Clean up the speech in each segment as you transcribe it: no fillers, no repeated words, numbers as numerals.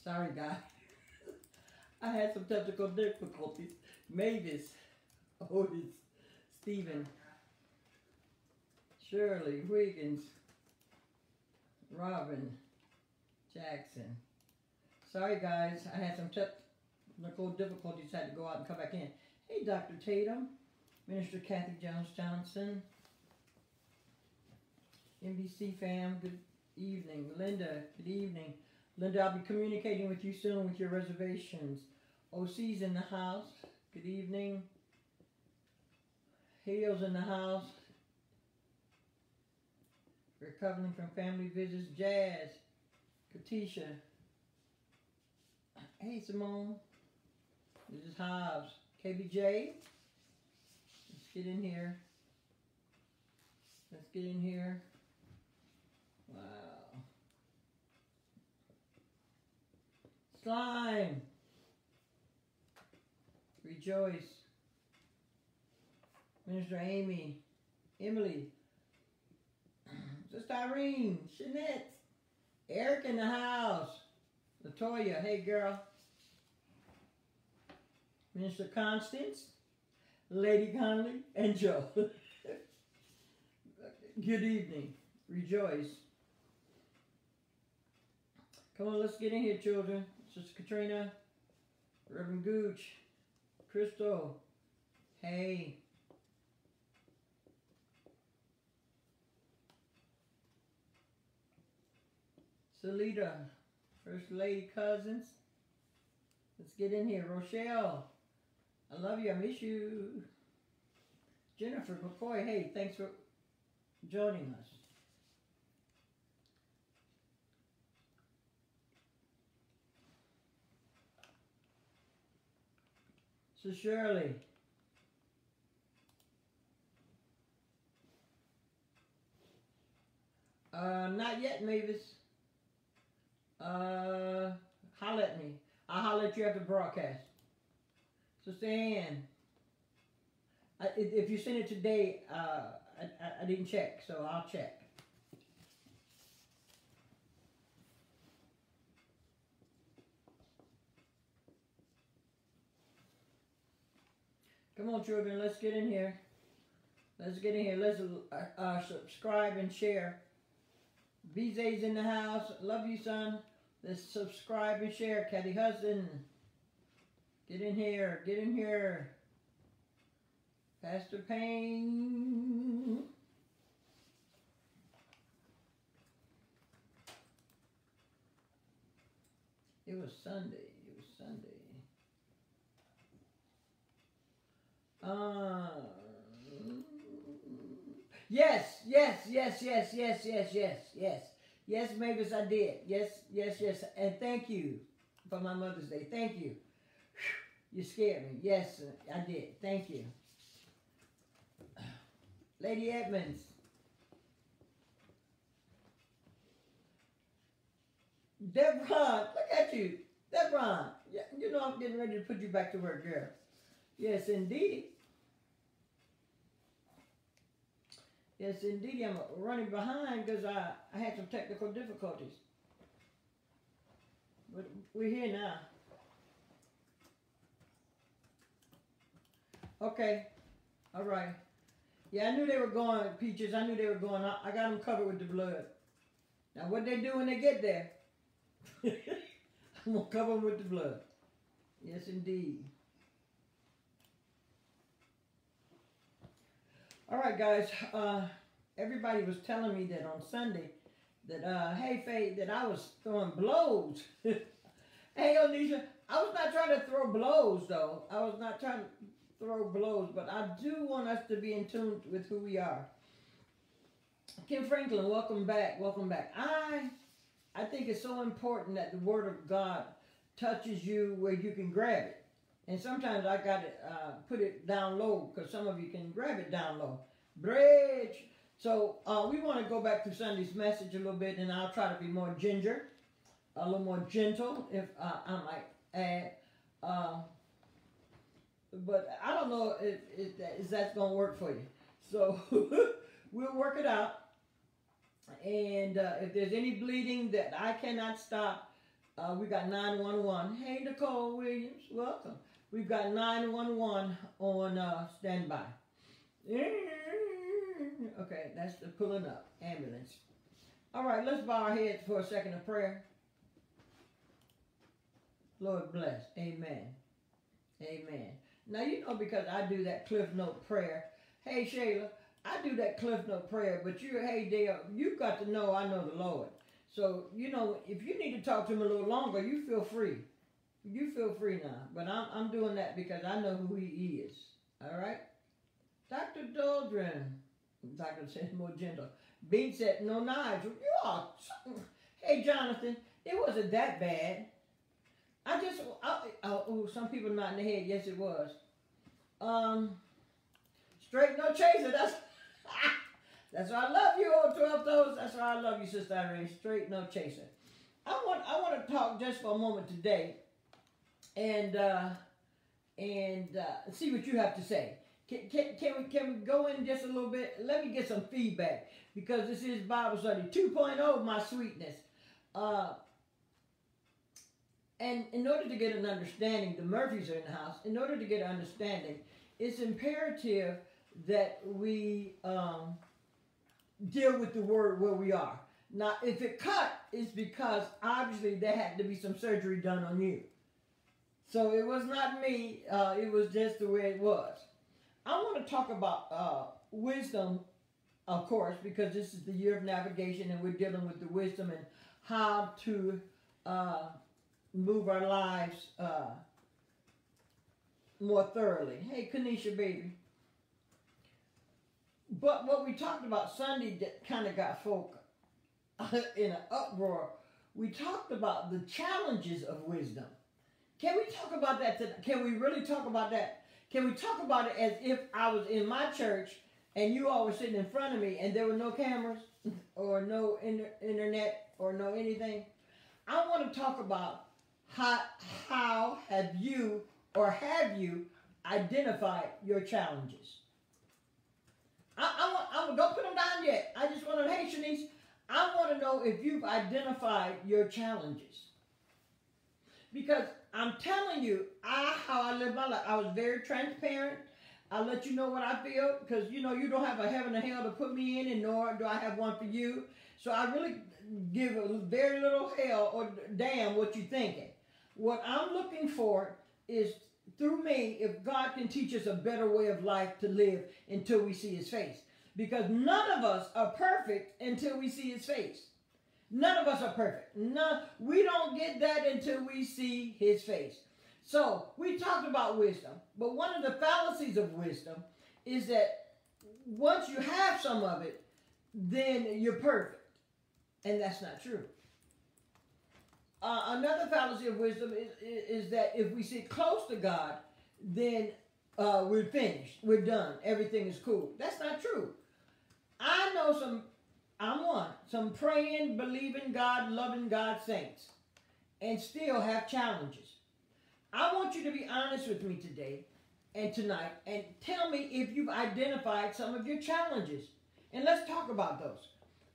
Sorry, guys. I had some technical difficulties. Mavis, Otis, Stephen, Shirley, Wiggins, Robin, Jackson. Sorry, guys. I had some technical difficulties. Had to go out and come back in. Hey, Dr. Tatum, Minister Kathy Jones-Johnson, NBC fam, good evening. Linda, good evening. Linda, I'll be communicating with you soon with your reservations. OC's in the house. Good evening. Hale's in the house. Recovering from family visits. Jazz. Katisha. Hey, Simone. This is Hobbs. KBJ. Let's get in here. Let's get in here. Wow. Slime. Rejoice. Minister Amy. Emily. Sister Irene. Shanette. Eric in the house. Latoya. Hey, girl. Minister Constance. Lady Conley. And Joe. Good evening. Rejoice. Come on, let's get in here, children. Sister Katrina. Reverend Gooch. Crystal. Hey. Salita. First Lady Cousins. Let's get in here. Rochelle. I love you. I miss you. Jennifer McCoy. Hey, thanks for joining us. So Shirley. Not yet, Mavis. Holler at me. I'll holler at you after broadcast. Sister Ann. If you send it today, I didn't check, so I'll check. Come on, children, let's get in here. Let's get in here. Let's subscribe and share. BJ's in the house. Love you, son. Let's subscribe and share. Kathy Hudson. Get in here. Get in here. Pastor Payne. It was Sunday. It was Sunday. Yes. Yes, Mavis, I did. Yes. And thank you for my Mother's Day. Thank you. You scared me. Yes, I did. Thank you. Lady Edmonds. Devron, look at you. Devron, you know I'm getting ready to put you back to work, girl. Yes, indeed. Yes, indeed. I'm running behind because I had some technical difficulties. But we're here now. Okay. All right. Yeah, I knew they were going, Peaches. I knew they were going. I got them covered with the blood. Now, what they do when they get there, I'm going to cover them with the blood. Yes, indeed. All right, guys. Everybody was telling me that on Sunday that, hey, Faye, that I was throwing blows. Hey, Onisha, I was not trying to throw blows, though. I was not trying to throw blows, but I do want us to be in tune with who we are. Kim Franklin, welcome back. Welcome back. I think it's so important that the Word of God touches you where you can grab it. And sometimes I got to put it down low because some of you can grab it down low. Bridge. So we want to go back to Sunday's message a little bit, and I'll try to be more ginger, a little more gentle, if I might add. But I don't know if that's going to work for you. So we'll work it out. And if there's any bleeding that I cannot stop, We got 911. Hey, Nicole Williams, welcome. We've got 911 on standby. Okay, that's the pulling up. Ambulance. All right, let's bow our heads for a second of prayer. Lord bless. Amen. Amen. Now, you know, because I do that Cliff Note prayer. Hey, Shayla, I do that Cliff Note prayer, but hey, Dale, you've got to know I know the Lord. So, you know, if you need to talk to him a little longer, you feel free. You feel free now. But I'm doing that because I know who he is. All right? Dr. Doldrin. Dr. said more gentle. Bean said, no knives. You are. Hey, Jonathan, it wasn't that bad. Some people nodding their head. Yes, it was. Straight no chaser. That's why I love you, old 12 toes. That's why I love you, Sister Irene. Straight no chaser. I want to talk just for a moment today, and see what you have to say. Can we go in just a little bit? Let me get some feedback, because this is Bible Study 2.0, my sweetness. And in order to get an understanding, the Murphys are in the house. In order to get an understanding, it's imperative that we deal with the word where we are. Now, if it cut, it's because obviously there had to be some surgery done on you. So it was not me. It was just the way it was. I want to talk about wisdom, of course, because this is the year of navigation, and we're dealing with the wisdom and how to move our lives more thoroughly. Hey, Kanisha, baby. But what we talked about Sunday that kind of got folk in an uproar. We talked about the challenges of wisdom. Can we talk about that today? Can we really talk about that? Can we talk about it as if I was in my church and you all were sitting in front of me and there were no cameras or no internet or no anything? I want to talk about how have you identified your challenges? Don't put them down yet. I just want to, hey Shanice, I want to know if you've identified your challenges. Because I'm telling you, how I live my life. I was very transparent. I let you know what I feel, because you know you don't have a heaven or hell to put me in, and nor do I have one for you. So I really give a very little hell or damn what you're thinking. What I'm looking for is through me, if God can teach us a better way of life to live until we see his face. Because none of us are perfect until we see his face. None of us are perfect. We don't get that until we see his face. So we talked about wisdom, but one of the fallacies of wisdom is that once you have some of it, then you're perfect. And that's not true. Another fallacy of wisdom is that if we sit close to God, then we're finished. We're done. Everything is cool. That's not true. I know some praying, believing God, loving God saints, and still have challenges. I want you to be honest with me today and tonight and tell me if you've identified some of your challenges. And let's talk about those.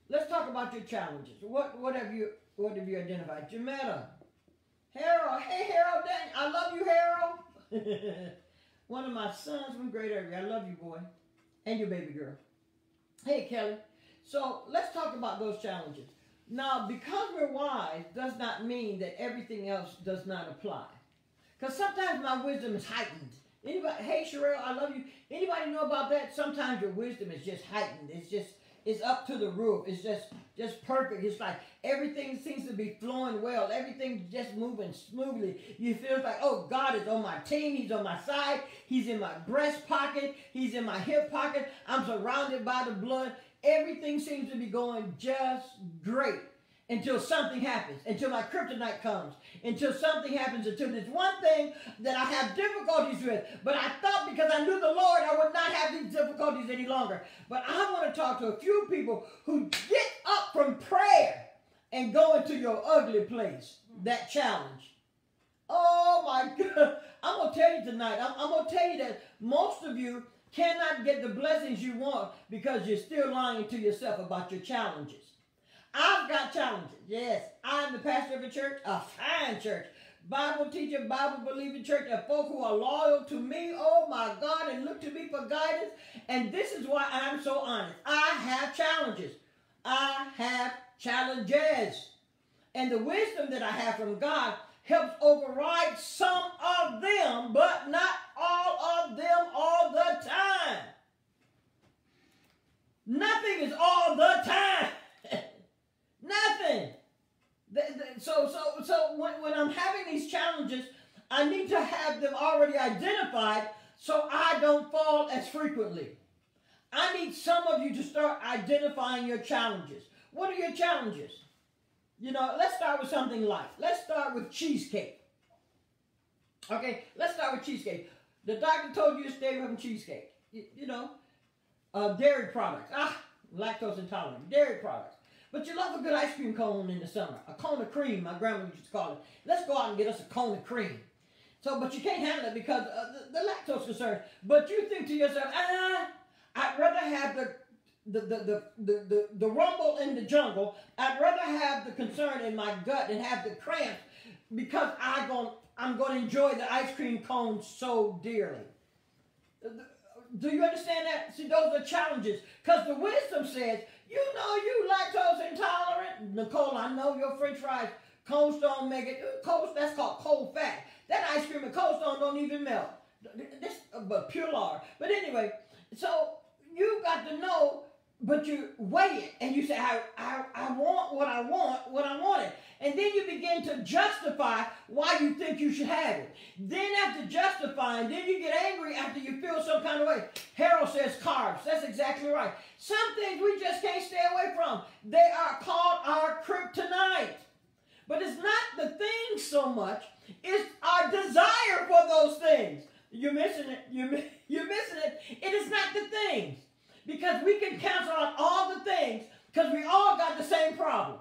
Let's talk about your challenges. What have you identified? Jametta. Harold. Hey, Harold. Dang, I love you, Harold. One of my sons from Great Area. I love you, boy. And your baby girl. Hey, Kelly. So let's talk about those challenges. Now, because we're wise does not mean that everything else does not apply. Because sometimes my wisdom is heightened. Anybody? Hey, Sherelle, I love you. Anybody know about that? Sometimes your wisdom is just heightened. It's up to the roof. It's just perfect. It's like everything seems to be flowing well. Everything's just moving smoothly. You feel like, oh, God is on my team. He's on my side. He's in my breast pocket. He's in my hip pocket. I'm surrounded by the blood. Everything seems to be going just great until something happens, until my kryptonite comes, until something happens, until there's one thing that I have difficulties with. But I thought because I knew the Lord, I would not have these difficulties any longer. But I want to talk to a few people who get up from prayer and go into your ugly place, that challenge. Oh my God. I'm going to tell you tonight, I'm going to tell you that most of you cannot get the blessings you want because you're still lying to yourself about your challenges. I've got challenges. Yes, I'm the pastor of a church, a fine church. Bible teacher, Bible believing church, of folk who are loyal to me, oh my God, and look to me for guidance. And this is why I'm so honest. I have challenges. I have challenges. And the wisdom that I have from God helps override some of them, but not all of them all the time. Nothing is all the time. Nothing. So when I'm having these challenges, I need to have them already identified so I don't fall as frequently. I need some of you to start identifying your challenges. What are your challenges? You know, let's start with something light. Let's start with cheesecake. Okay, let's start with cheesecake. The doctor told you to stay away from cheesecake. You know, dairy products. Lactose intolerant. Dairy products. But you love a good ice cream cone in the summer. A cone of cream, my grandma used to call it. Let's go out and get us a cone of cream. So, but you can't handle it because the lactose concern. But you think to yourself, I'd rather have the rumble in the jungle. I'd rather have the concern in my gut and have the cramps because I'm going to enjoy the ice cream cone so dearly. Do you understand that? See, those are challenges. Because the wisdom says, you know you lactose intolerant. Nicole, I know your french fries, Cold Stone make it. That's called cold fat. That ice cream at Cold Stone don't even melt. This, but pure lard. But anyway, so you got to know, but you weigh it. And you say, I want what I wanted. And then you begin to justify why you think you should have it. Then after justifying, then you get angry after you feel some kind of way. Harold says carbs. That's exactly right. Some things we just can't stay away from. They are called our kryptonite. But it's not the things so much. It's our desire for those things. You're missing it. You're missing it. It is not the things. Because we can cancel out all the things because we all got the same problem.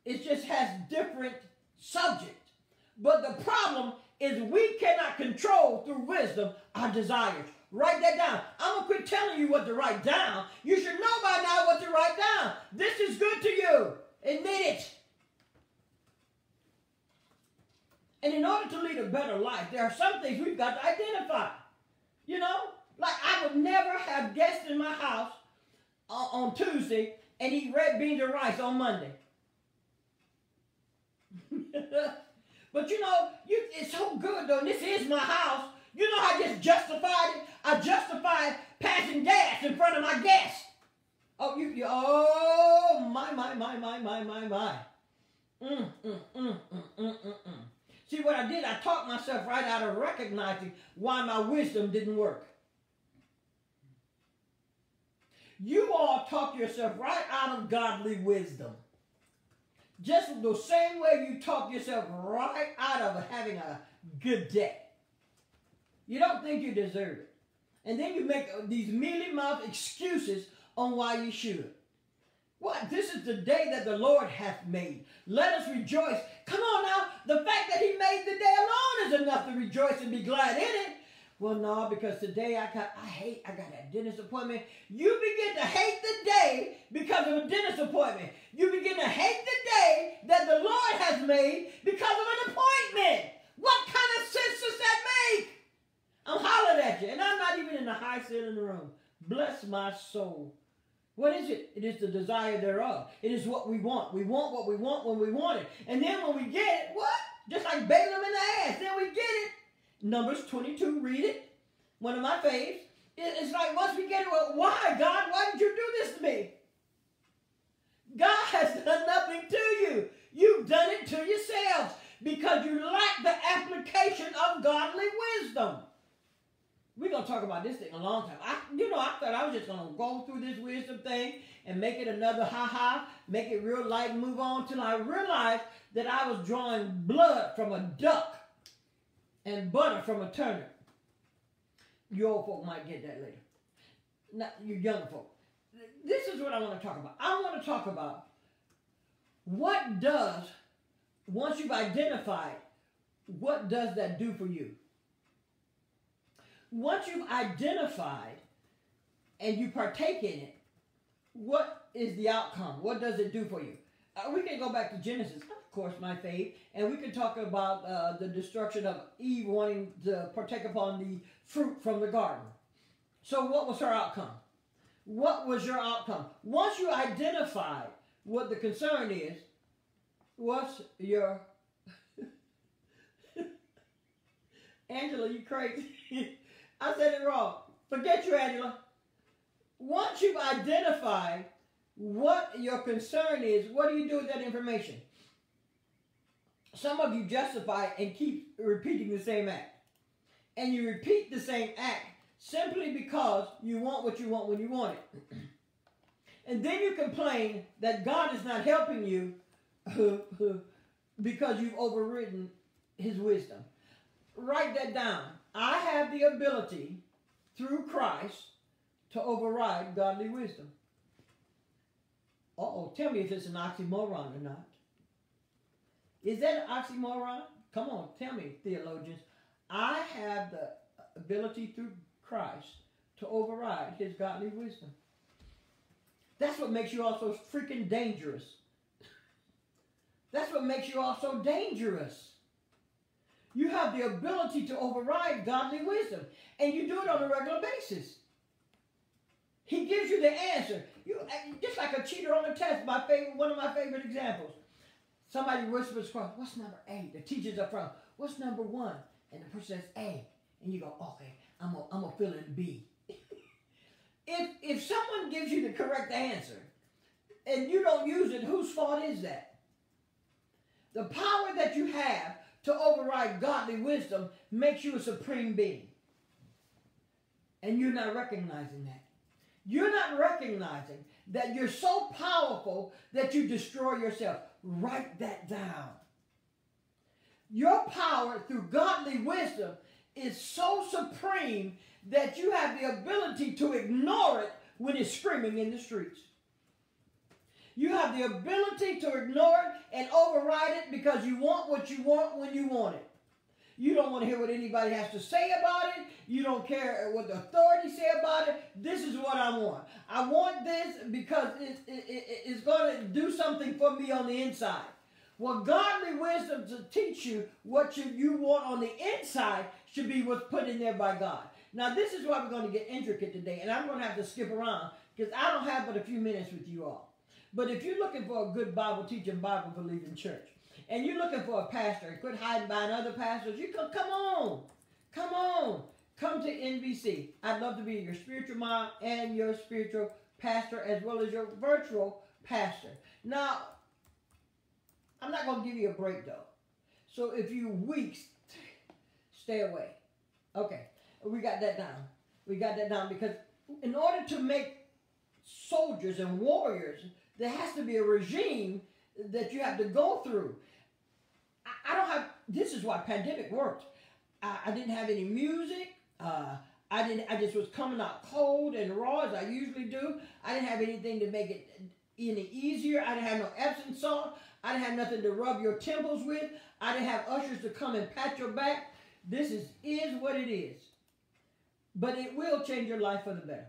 It just has different subjects. But the problem is we cannot control through wisdom our desires. Write that down. I'm going to quit telling you what to write down. You should know by now what to write down. This is good to you. Admit it. And in order to lead a better life, there are some things we've got to identify. You know, like I would never have guests in my house on Tuesday and eat red beans and rice on Monday. But you know, it's so good though. This is my house. You know how I just justified it? I justified passing gas in front of my guests. Oh, my. See what I did? I talked myself right out of recognizing why my wisdom didn't work. You all talk yourself right out of godly wisdom. Just the same way you talk yourself right out of having a good day. You don't think you deserve it. And then you make these mealy-mouthed excuses on why you should. What? This is the day that the Lord hath made. Let us rejoice. Come on now. The fact that he made the day alone is enough to rejoice and be glad in it. Well, no, because today I got a dentist appointment. You begin to hate the day because of a dentist appointment. You begin to hate the day that the Lord has made because of an appointment. What kind of sense does that make? I'm hollering at you, and I'm not even in the high seat in the room. Bless my soul. What is it? It is the desire thereof. It is what we want. We want what we want when we want it. And then when we get it, what? Just like Balaam in the ass. Then we get it. Numbers 22, read it. One of my faves. It's like once we get it, well, why, God? Why did you do this to me? God has done nothing to you. You've done it to yourselves because you lack the application of godly wisdom. We're going to talk about this thing a long time. I thought I was just going to go through this wisdom thing and make it another ha-ha, make it real light and move on till I realized that I was drawing blood from a duck and butter from a turnip. You old folk might get that later. Not you young folk. This is what I want to talk about. I want to talk about what does, once you've identified, what does that do for you? Once you've identified and you partake in it, what is the outcome? What does it do for you? We can go back to Genesis, of course, my faith, and we can talk about the destruction of Eve wanting to partake upon the fruit from the garden. So what was her outcome? What was your outcome? Once you identify what the concern is, what's your... Angela, you crazy. I said it wrong. Forget you, Angela. Once you've identified what your concern is, what do you do with that information? Some of you justify and keep repeating the same act. And you repeat the same act simply because you want what you want when you want it. And then you complain that God is not helping you because you've overridden his wisdom. Write that down. I have the ability through Christ to override godly wisdom. Uh-oh, tell me if it's an oxymoron or not. Is that an oxymoron? Come on, tell me, theologians. I have the ability through Christ to override his godly wisdom. That's what makes you all so freaking dangerous. That's what makes you all so dangerous. You have the ability to override godly wisdom, and you do it on a regular basis. He gives you the answer. You just like a cheater on a test. One of my favorite examples. Somebody whispers across, what's number 8? The teacher's up front, what's number 1? And the person says A, and you go, okay, I'm gonna fill in B. If someone gives you the correct answer and you don't use it, whose fault is that? The power that you have to override godly wisdom makes you a supreme being. And you're not recognizing that. You're not recognizing that you're so powerful that you destroy yourself. Write that down. Your power through godly wisdom is so supreme that you have the ability to ignore it when it's screaming in the streets. You have the ability to ignore it and override it because you want what you want when you want it. You don't want to hear what anybody has to say about it. You don't care what the authorities say about it. This is what I want. I want this because it's going to do something for me on the inside. Well, godly wisdom to teach you what you want on the inside should be what's put in there by God. Now, this is why we're going to get intricate today, and I'm going to have to skip around because I don't have but a few minutes with you all. But if you're looking for a good Bible-teaching, Bible-believing church, and you're looking for a pastor, and quit hiding behind other pastors, you can come on. Come to NBC. I'd love to be your spiritual mom and your spiritual pastor as well as your virtual pastor. Now, I'm not going to give you a break, though. So if you're weak, stay away. Okay, we got that down. We got that down because in order to make soldiers and warriors, there has to be a regime that you have to go through. I don't have, this is why pandemic worked. I didn't have any music. I just was coming out cold and raw as I usually do. I didn't have anything to make it any easier. I didn't have no Epsom salt. I didn't have nothing to rub your temples with. I didn't have ushers to come and pat your back. This is what it is. But it will change your life for the better.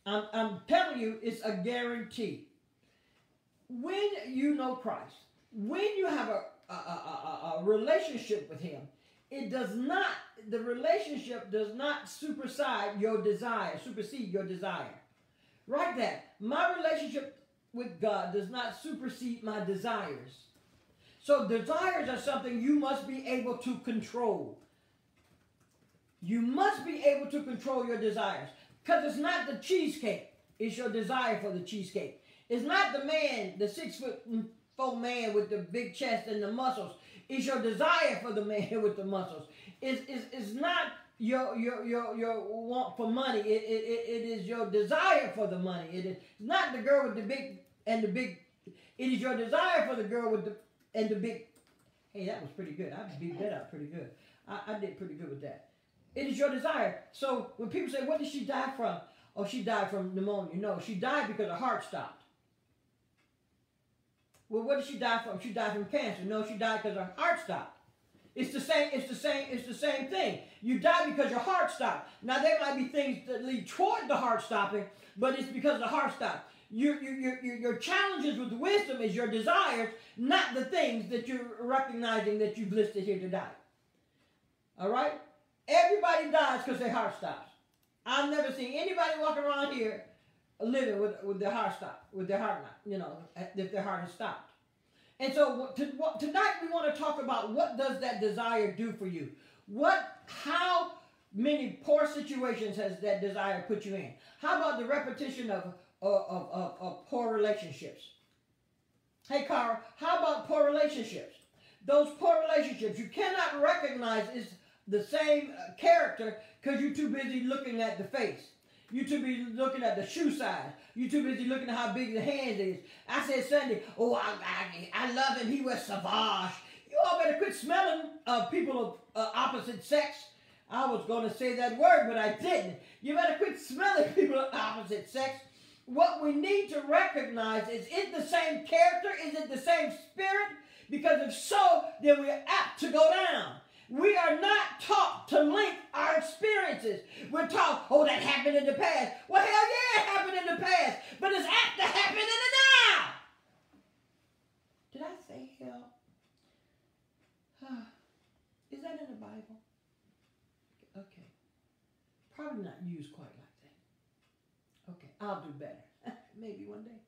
I'm telling you, it's a guarantee. When you know Christ, when you have a relationship with him, the relationship does not supersede your desire. Write that. My relationship with God does not supersede my desires. So desires are something you must be able to control. You must be able to control your desires. Because it's not the cheesecake. It's your desire for the cheesecake. It's not the man, the 6'4" man with the big chest and the muscles. It's your desire for the man with the muscles. It's not your want for money. It is your desire for the money. It is not the girl with the big. It is your desire for the girl with the big. Hey, that was pretty good. I beat that up pretty good. I did pretty good with that. It is your desire. So when people say, what did she die from? Oh, she died from pneumonia. No, she died because her heart stopped. Well, what did she die from? She died from cancer. No, she died because her heart stopped. It's the same thing. You die because your heart stopped. Now, there might be things that lead toward the heart stopping, but it's because the heart stopped. Your challenges with wisdom is your desires, not the things that you're recognizing that you've listed here to die. All right? Everybody dies because their heart stops. I've never seen anybody walking around here living with their heart stopped, with their heart not, if their heart has stopped. And so tonight we want to talk about what does that desire do for you? How many poor situations has that desire put you in? How about the repetition of poor relationships? Hey, Carl, how about poor relationships? Those poor relationships, you cannot recognize is the same character because you're too busy looking at the face. You're too busy looking at the shoe size. You're too busy looking at how big the hands is. I said Sunday, I love him. He was savage. You all better quit smelling people of opposite sex. I was going to say that word, but I didn't. You better quit smelling people of opposite sex. What we need to recognize is it the same character? Is it the same spirit? Because if so, then we're apt to go down. We are not taught to link our experiences. We're taught, oh, that happened in the past. Well, hell yeah, it happened in the past. But it's apt to happen in the now. Did I say hell? Is that in the Bible? Okay. Probably not used quite like that. Okay, I'll do better. Maybe one day.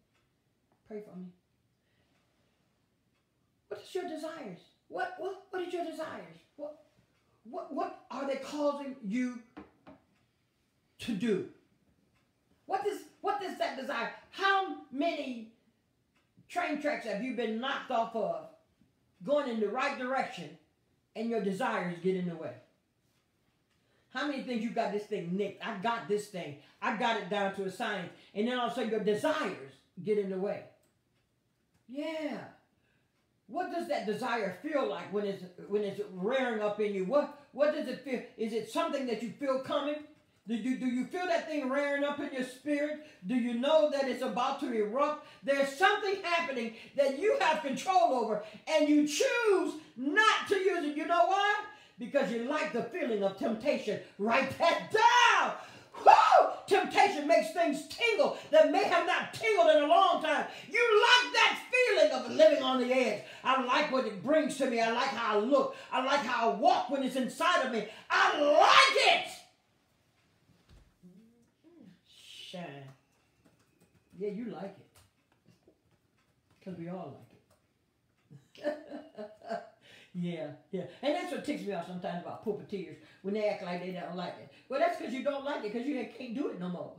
Pray for me. What is your desires? What is your desires? What are they causing you to do? What is that desire? How many train tracks have you been knocked off of going in the right direction and your desires get in the way? How many things you got this thing nicked? I got this thing. I got it down to a science. And then all of a sudden your desires get in the way. Yeah. What does that desire feel like when it's rearing up in you? What does it feel? Is it something that you feel coming? Do you feel that thing rearing up in your spirit? Do you know that it's about to erupt? There's something happening that you have control over, and you choose not to use it. You know why? Because you like the feeling of temptation. Write that down. Woo! Temptation makes things tingle that may have not tingled in a long time. You like that feeling of living on the edge. I like what it brings to me. I like how I look. I like how I walk when it's inside of me. I like it. Shine. Yeah, you like it. Because we all like it. Yeah. And that's what ticks me off sometimes about pulpiteers, when they act like they don't like it. Well, that's because you don't like it, because you can't do it no more.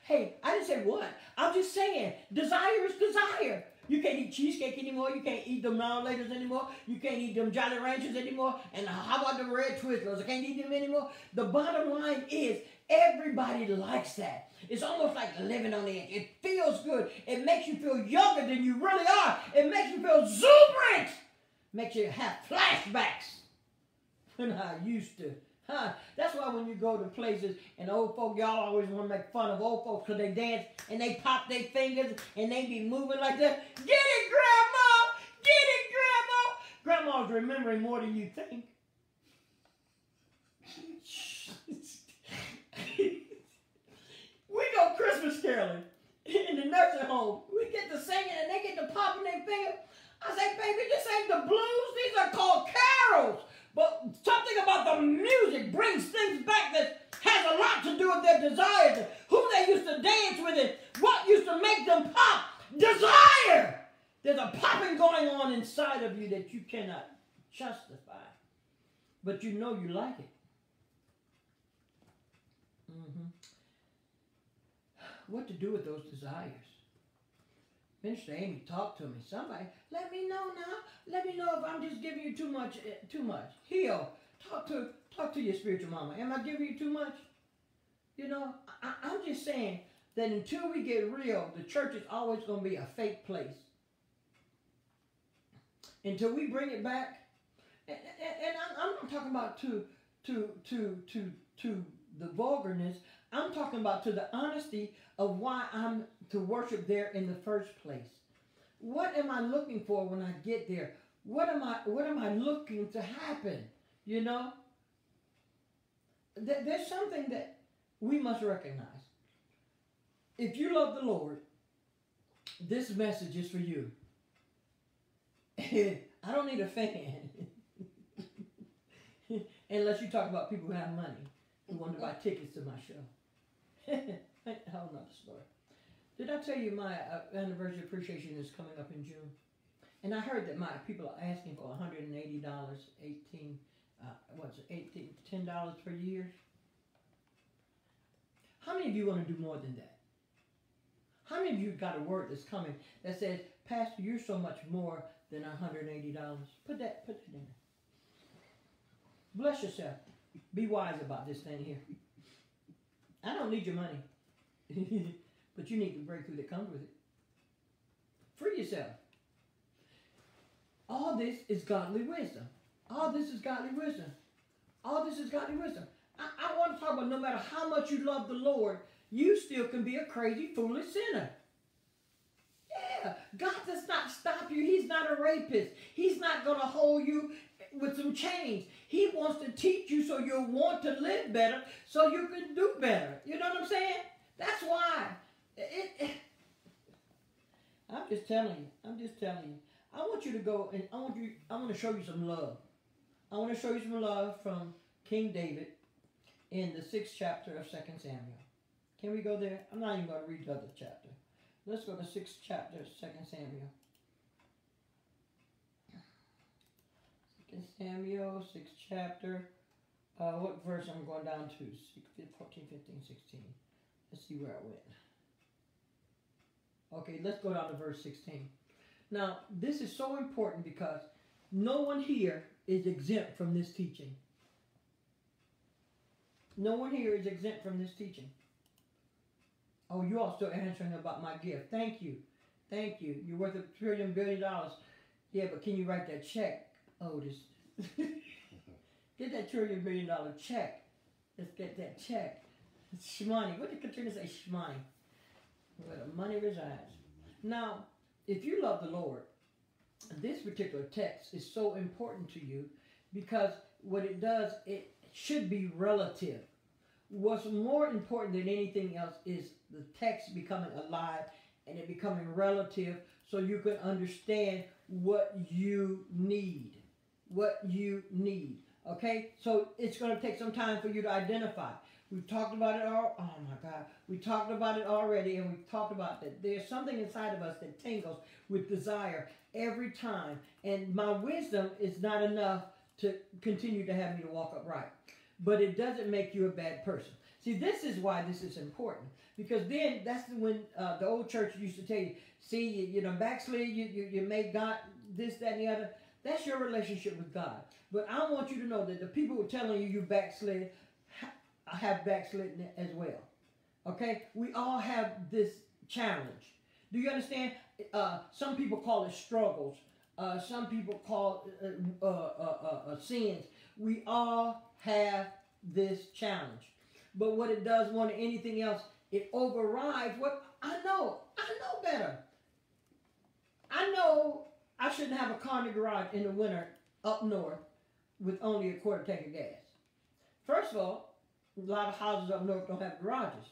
Hey, I didn't say what. I'm just saying, desire is desire. You can't eat cheesecake anymore. You can't eat them round laters anymore. You can't eat them Jolly Ranchers anymore. And how about the red Twizzlers? I can't eat them anymore. The bottom line is, everybody likes that. It's almost like living on the edge. It feels good. It makes you feel younger than you really are. It makes you feel exuberant. Makes you have flashbacks when I used to. That's why when you go to places and old folk, y'all always want to make fun of old folks because they dance and they pop their fingers and they be moving like that. Get it, Grandma! Get it, Grandma! Grandma's remembering more than you think. We go Christmas caroling in the nursing home. We get to singing and they get to popping their finger. I say, baby, this ain't the blues. These are called carols. But something about the music brings things back that has a lot to do with their desires, who they used to dance with, and what used to make them pop. Desire! There's a popping going on inside of you that you cannot justify. But you know you like it. What to do with those desires? Minister Amy, talk to me. Somebody, let me know now. Let me know if I'm just giving you too much. Heal. Talk to your spiritual mama. Am I giving you too much? You know, I'm just saying that until we get real, the church is always going to be a fake place. Until we bring it back, and I'm not talking about to the vulgarness. I'm talking about to the honesty of why I'm to worship there in the first place. What am I looking for when I get there? What am I looking to happen? You know? There's something that we must recognize, if you love the Lord, this message is for you. I don't need a fan. Unless you talk about people who have money, who want to buy tickets to my show. Whole nother story. Did I tell you my anniversary appreciation is coming up in June? And I heard that my people are asking for $180, $10 per year. How many of you want to do more than that? How many of you got a word that's coming that says, Pastor, you're so much more than $180? Put that in there. Bless yourself. Be wise about this thing here. I don't need your money. But you need the breakthrough that comes with it. Free yourself. All this is godly wisdom. All this is godly wisdom. All this is godly wisdom. I want to talk about no matter how much you love the Lord, you still can be a crazy, foolish sinner. Yeah. God does not stop you. He's not a rapist. He's not going to hold you with some chains. He wants to teach you so you'll want to live better so you can do better. You know what I'm saying? That's why. I'm just telling you. I want you to go and I want to show you some love. I want to show you some love from King David in the 6th chapter of 2 Samuel. Can we go there? I'm not even going to read the other chapter. Let's go to 6th chapter of 2 Samuel. 2 Samuel, 6th chapter. What verse I'm going down to? 14, 15, 16. Let's see where I went. Okay, let's go down to verse 16. Now, this is so important because no one here is exempt from this teaching. No one here is exempt from this teaching. Oh, you all still answering about my gift. Thank you. Thank you. You're worth $1 trillion billion. Yeah, but can you write that check, Otis? Get that $1 trillion billion check. Let's get that check. Shmoney. What did Katrina say? Shmoney. Where the money resides. Now, if you love the Lord, this particular text is so important to you because what it does, it should be relative. What's more important than anything else is the text becoming alive and it becoming relative so you can understand what you need. What you need. Okay? So it's going to take some time for you to identify. We've talked about it all. Oh my God. We talked about it already, and we've talked about that there's something inside of us that tingles with desire every time. And my wisdom is not enough to continue to have me to walk upright. But it doesn't make you a bad person. See, this is why this is important. Because then that's when the old church used to tell you, see, you know, backslid, you made God this, that, and the other. That's your relationship with God. But I want you to know that the people who are telling you backslid have backslidden as well. Okay? We all have this challenge. Do you understand? Some people call it struggles. Some people call it sins. We all have this challenge. But what it does more than anything else, it overrides what I know. I know better. I know I shouldn't have a car in the garage in the winter up north with only a quarter tank of gas. First of all, a lot of houses up north don't have garages.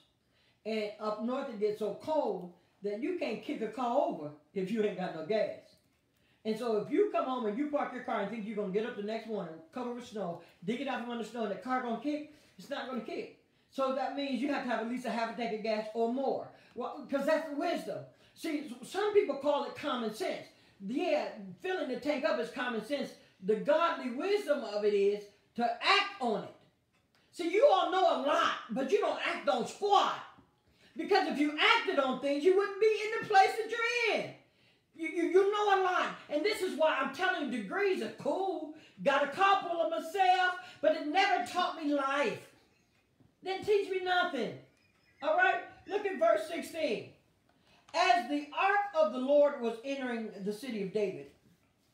And up north it gets so cold that you can't kick a car over if you ain't got no gas. And so if you come home and you park your car and think you're going to get up the next morning, cover with snow, dig it out from under snow, and the car going to kick, it's not going to kick. So that means you have to have at least a half a tank of gas or more. Well, because that's the wisdom. See, some people call it common sense. Yeah, filling the tank up is common sense. The godly wisdom of it is to act on it. See, you all know a lot, but you don't act on squat. Because if you acted on things, you wouldn't be in the place that you're in. You know a lot. And this is why I'm telling you, degrees are cool. Got a couple of myself, but it never taught me life. Didn't teach me nothing. All right? Look at verse 16. As the ark of the Lord was entering the city of David,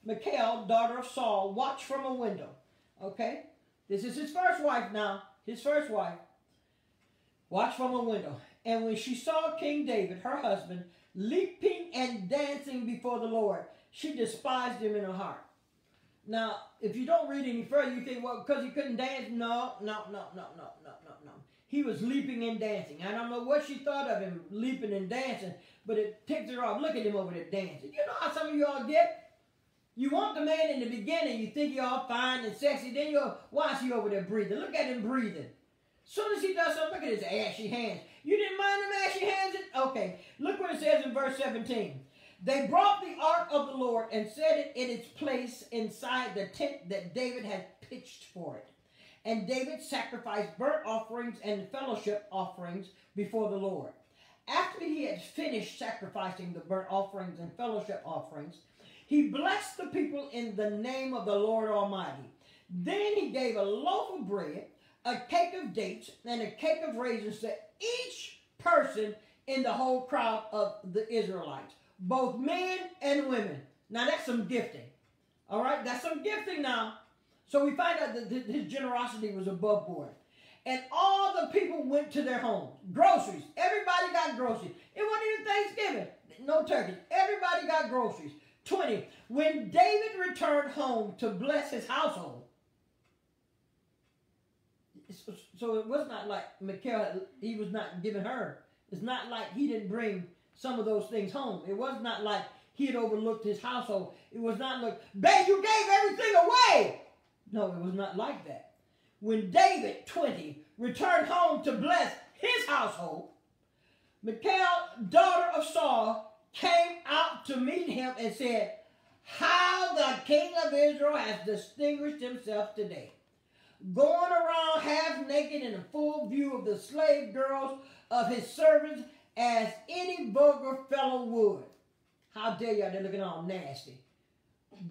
Mikhail, daughter of Saul, watched from a window. Okay? This is his first wife now. His first wife. Watched from a window. And when she saw King David, her husband, leaping and dancing before the Lord, she despised him in her heart. Now, if you don't read any further, you think, well, because he couldn't dance? No. he was leaping and dancing. I don't know what she thought of him leaping and dancing, but it ticked her off. Look at him over there dancing. You know how some of y'all get? You want the man in the beginning, you think you're all fine and sexy, then you're, why is he over there breathing? Look at him breathing. As soon as he does something, look at his ashy hands. You didn't mind them ashy hands? Okay, look what it says in verse 17. They brought the ark of the Lord and set it in its place inside the tent that David had pitched for it. And David sacrificed burnt offerings and fellowship offerings before the Lord. After he had finished sacrificing the burnt offerings and fellowship offerings, he blessed the people in the name of the Lord Almighty. Then he gave a loaf of bread, a cake of dates, and a cake of raisins to each person in the whole crowd of the Israelites, both men and women. Now that's some gifting. All right, that's some gifting now. So we find out that his generosity was above board. And all the people went to their homes. Groceries. Everybody got groceries. It wasn't even Thanksgiving. No turkey. Everybody got groceries. 20. When David returned home to bless his household. So it was not like Mikhail, he was not giving her. It's not like he didn't bring some of those things home. It was not like he had overlooked his household. It was not like, babe, you gave everything away. No, it was not like that. When David, 20, returned home to bless his household, Mikhail, daughter of Saul, came out to meet him and said, how the king of Israel has distinguished himself today, going around half naked in full view of the slave girls of his servants as any vulgar fellow would. How dare y'all, they're looking all nasty,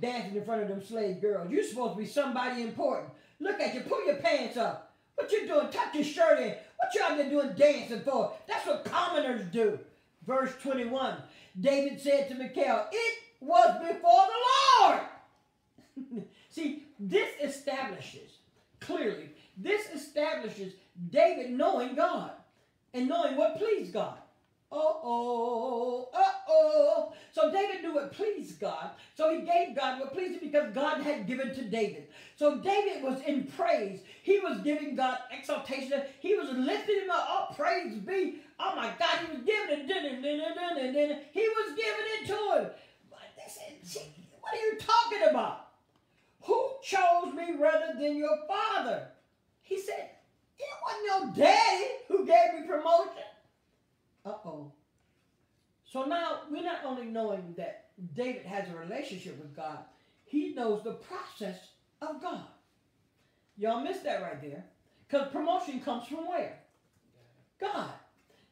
dancing in front of them slave girls. You're supposed to be somebody important. Look at you, pull your pants up. What you doing? Tuck your shirt in. What you out there doing dancing for? That's what commoners do. Verse 21, David said to Mikhail, it was before the Lord. See, this establishes, clearly, this establishes David knowing God and knowing what pleased God. Uh-oh, uh-oh. So David knew what pleased God. So he gave God what pleased him because God had given to David. So David was in praise. He was giving God exaltation. He was lifting him up. Oh, praise be. Oh my God, he was giving it. He was giving it to him. They said, what are you talking about? Who chose me rather than your father? He said, it wasn't your daddy who gave me promotion. Uh-oh. So now we're not only knowing that David has a relationship with God, he knows the process of God. Y'all missed that right there. Because promotion comes from where? God.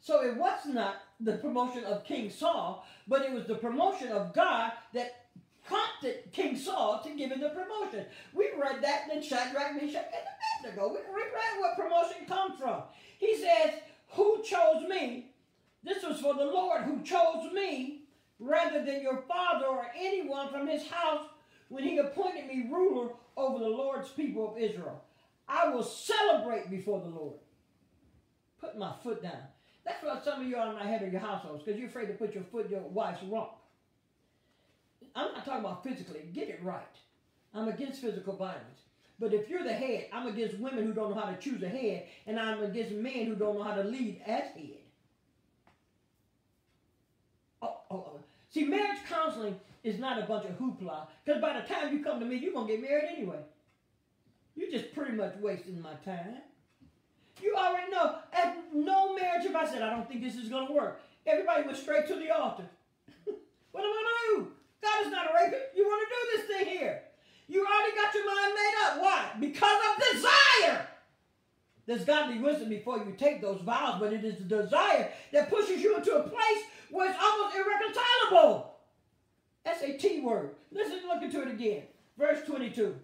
So it was not the promotion of King Saul, but it was the promotion of God that prompted King Saul to give him the promotion. We read that in Shadrach, Meshach, and Abednego. We read what promotion comes from. He says, who chose me? This was for the Lord who chose me rather than your father or anyone from his house when he appointed me ruler over the Lord's people of Israel. I will celebrate before the Lord. Put my foot down. That's why some of you are not head of your households, because you're afraid to put your foot in your wife's rump. I'm not talking about physically. Get it right. I'm against physical violence. But if you're the head, I'm against women who don't know how to choose a head, and I'm against men who don't know how to lead as head. See, marriage counseling is not a bunch of hoopla, because by the time you come to me, you're going to get married anyway. You're just pretty much wasting my time. You already know, at no marriage if I said, I don't think this is going to work. Everybody went straight to the altar. What am I going to do? God is not a rapist. You want to do this thing here. You already got your mind made up. Why? Because of desire. There's godly wisdom before you take those vows, but it is the desire that pushes you into a place where it's almost irreconcilable. That's a T word. Listen, look into it again. Verse 22.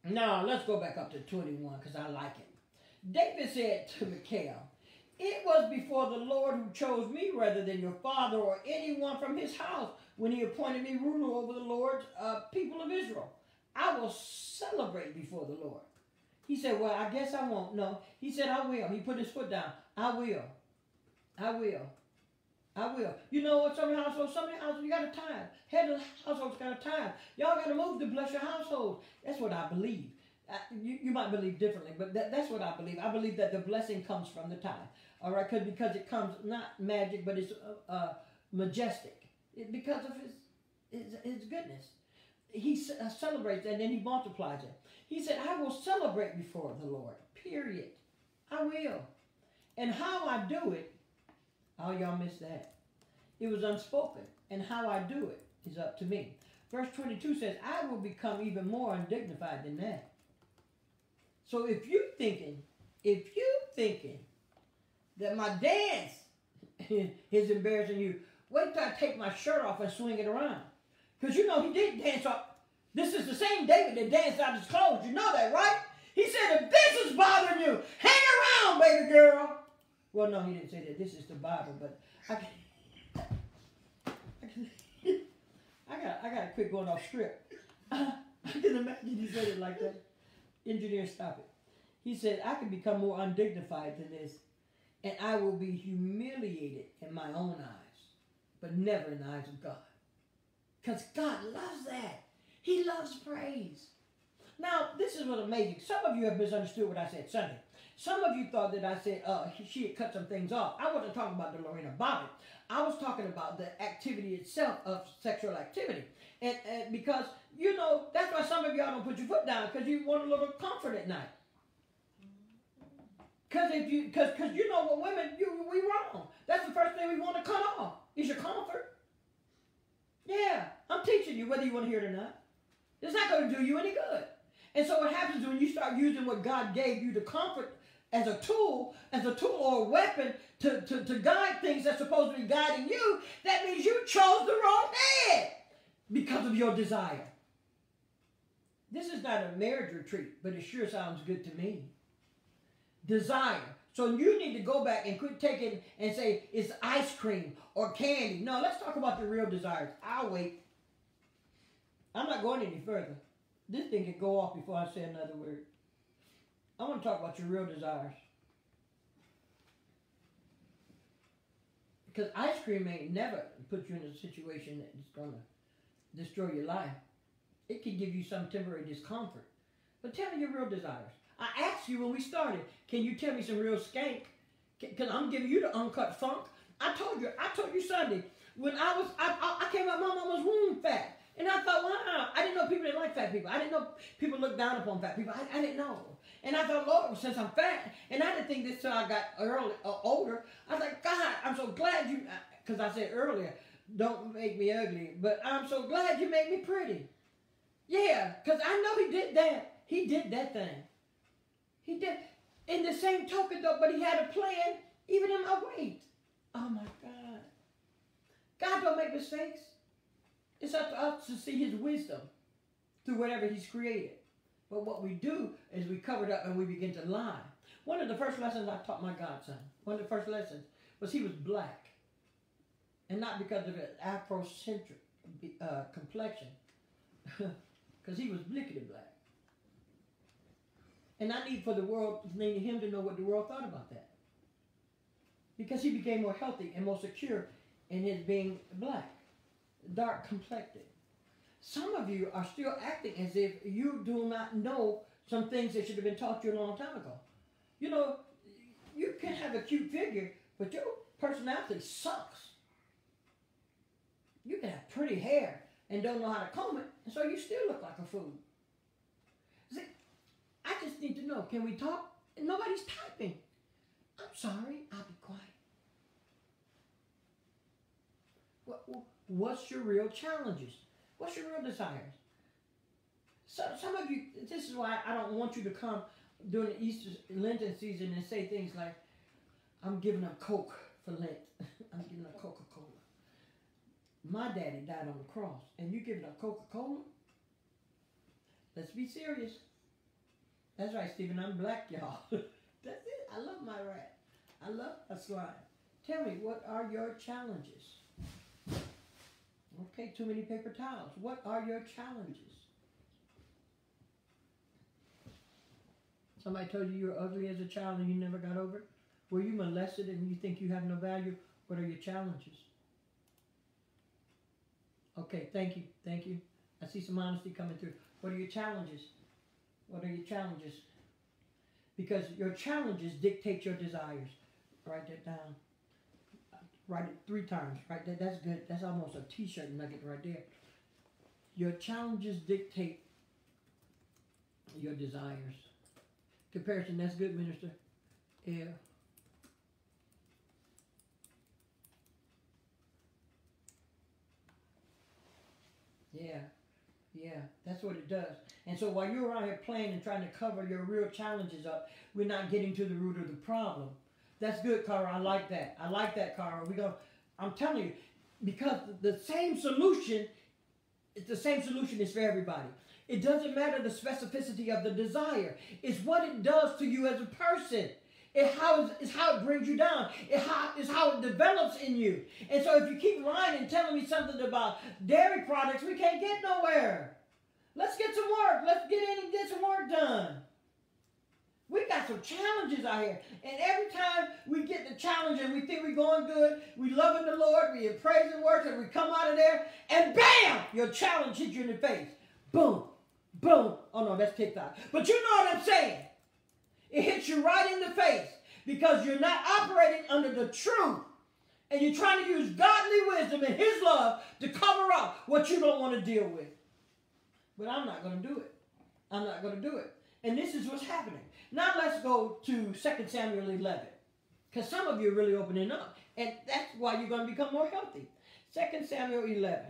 Now, let's go back up to 21 because I like it. David said to Mikhail, it was before the Lord who chose me rather than your father or anyone from his house when he appointed me ruler over the Lord's people of Israel. I will celebrate before the Lord. He said, well, I guess I won't. No. He said, I will. He put his foot down. I will. I will. I will. You know what? Some households, you got a time. Head of the household's got a time. Y'all got to move to bless your household. That's what I believe. You might believe differently, but that's what I believe. I believe that the blessing comes from the tithe. All right, because it comes not magic, but it's majestic. Because of his goodness. He celebrates and then he multiplies it. He said, I will celebrate before the Lord, period. I will. And how I do it, oh, y'all missed that. It was unspoken. And how I do it is up to me. Verse 22 says, I will become even more undignified than that. So if you thinking that my dance is embarrassing you, wait till I take my shirt off and swing it around. Because you know he did dance up. This is the same David that danced out his clothes. You know that, right? He said, if this is bothering you, hang around, baby girl. Well, no, he didn't say that. This is the Bible, but I got to quit going off script. I can imagine he said it like that. Engineer, stop it. He said, I can become more undignified than this, and I will be humiliated in my own eyes, but never in the eyes of God. Because God loves that. He loves praise. Now, this is what's amazing. Some of you have misunderstood what I said Sunday. Some of you thought that I said she had cut some things off. I wasn't talking about the Lorena Bobbitt. I was talking about the activity itself of sexual activity. And because, you know, that's why some of y'all don't put your foot down, because you want a little comfort at night. Because you know what, women, we wrong. That's the first thing we want to cut off, is your comfort. Yeah, I'm teaching you whether you want to hear it or not. It's not going to do you any good. And so what happens when you start using what God gave you to comfort as a tool or a weapon to guide things that's supposed to be guiding you, that means you chose the wrong head because of your desire. This is not a marriage retreat, but it sure sounds good to me. Desire. So you need to go back and quit taking and say it's ice cream or candy. No, let's talk about the real desires. I'll wait. I'm not going any further. This thing can go off before I say another word. I want to talk about your real desires. Because ice cream ain't never put you in a situation that's going to destroy your life. It can give you some temporary discomfort. But tell me your real desires. I asked you when we started, can you tell me some real skank? Because I'm giving you the uncut funk. I told you Sunday, when I came out my mama's womb fat. And I thought, wow, I didn't know people didn't like fat people. I didn't know people looked down upon fat people. I didn't know. And I thought, Lord, since I'm fat, and I didn't think this till I got older. I was like, God, I'm so glad you, because I said earlier, don't make me ugly, but I'm so glad you made me pretty. Yeah, because I know he did that. He did that thing. He did. In the same token, though, but he had a plan, even in my weight. Oh, my God. God don't make mistakes. It's up to us to see his wisdom through whatever he's created. But what we do is we cover it up and we begin to lie. One of the first lessons I taught my godson, one of the first lessons, was he was black. And not because of an Afrocentric complexion, because he was blickety black. And I need him to know what the world thought about that. Because he became more healthy and more secure in his being black. Dark complected. Some of you are still acting as if you do not know some things that should have been taught you a long time ago. You know, you can have a cute figure, but your personality sucks. You can have pretty hair and don't know how to comb it, and so you still look like a fool. See, I just need to know, can we talk? And nobody's typing. I'm sorry, I'll be quiet. What's your real challenges? What's your real desires? So, some of you, this is why I don't want you to come during the Easter Lenten season and say things like, I'm giving up Coke for Lent. I'm giving up Coca-Cola. My daddy died on the cross, and you giving up Coca-Cola? Let's be serious. That's right, Stephen, I'm black, y'all. That's it. I love my rat. I love a slime. Tell me, what are your challenges? Okay, too many paper towels. What are your challenges? Somebody told you you were ugly as a child and you never got over it? Were you molested and you think you have no value? What are your challenges? Okay, thank you. Thank you. I see some honesty coming through. What are your challenges? What are your challenges? Because your challenges dictate your desires. Write that down. Write it 3 times. Right there. That's good. That's almost a t-shirt nugget right there. Your challenges dictate your desires. Comparison, that's good, minister. Yeah. Yeah. Yeah, that's what it does. And so while you're around here playing and trying to cover your real challenges up, we're not getting to the root of the problem. That's good, Cara. I like that. I like that, Cara. I'm telling you, because the same solution, it's the same solution is for everybody. It doesn't matter the specificity of the desire. It's what it does to you as a person. It's how it brings you down. It's how it develops in you. And so if you keep lying and telling me something about dairy products, we can't get nowhere. Let's get some work. Let's get in and get some work done. We got some challenges out here. And every time we get the challenge and we think we're going good, we loving the Lord, we in praise and worship, we come out of there, and bam! Your challenge hits you in the face. Boom. Boom. Oh no, that's TikTok. But you know what I'm saying. It hits you right in the face because you're not operating under the truth. And you're trying to use godly wisdom and his love to cover up what you don't want to deal with. But I'm not going to do it. I'm not going to do it. And this is what's happening. Now let's go to 2 Samuel 11. Because some of you are really opening up. And that's why you're going to become more healthy. 2 Samuel 11.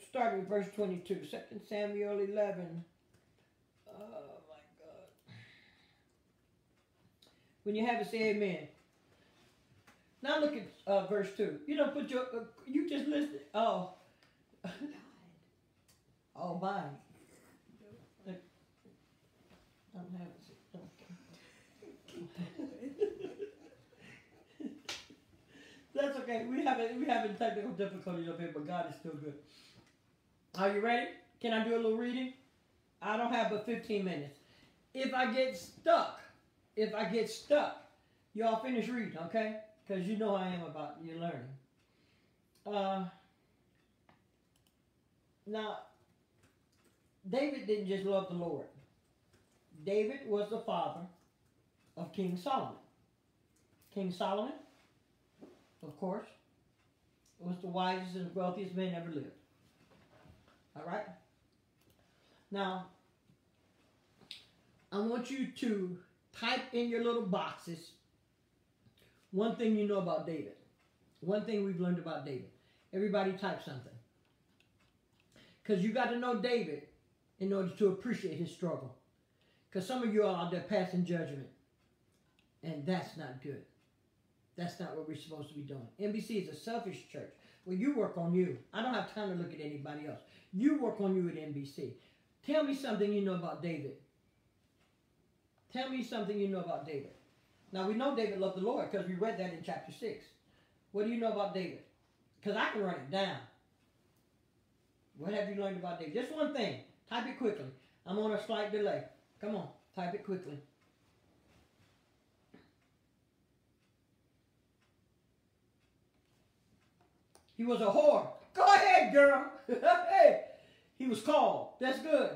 Starting with verse 22. 2 Samuel 11. Oh my God. When you have it, say amen. Now look at verse 2. You don't put your, you just listed, oh. Oh, mine. I don't have it. Okay. That's okay. We having technical difficulties up here, but God is still good. Are you ready? Can I do a little reading? I don't have but 15 minutes. If I get stuck, y'all finish reading, okay? Because you know how I am about your learning. Now, David didn't just love the Lord. David was the father of King Solomon. King Solomon, of course, was the wisest and wealthiest man ever lived. All right? Now, I want you to type in your little boxes one thing you know about David. One thing we've learned about David. Everybody type something. Because you got to know David in order to appreciate his struggle. Because some of you are out there passing judgment. And that's not good. That's not what we're supposed to be doing. NBC is a selfish church. Well, you work on you. I don't have time to look at anybody else. You work on you at NBC. Tell me something you know about David. Tell me something you know about David. Now, we know David loved the Lord because we read that in chapter 6. What do you know about David? Because I can write it down. What have you learned about David? Just one thing. Type it quickly. I'm on a slight delay. Come on. Type it quickly. He was a whore. Go ahead, girl. Hey. He was called. That's good.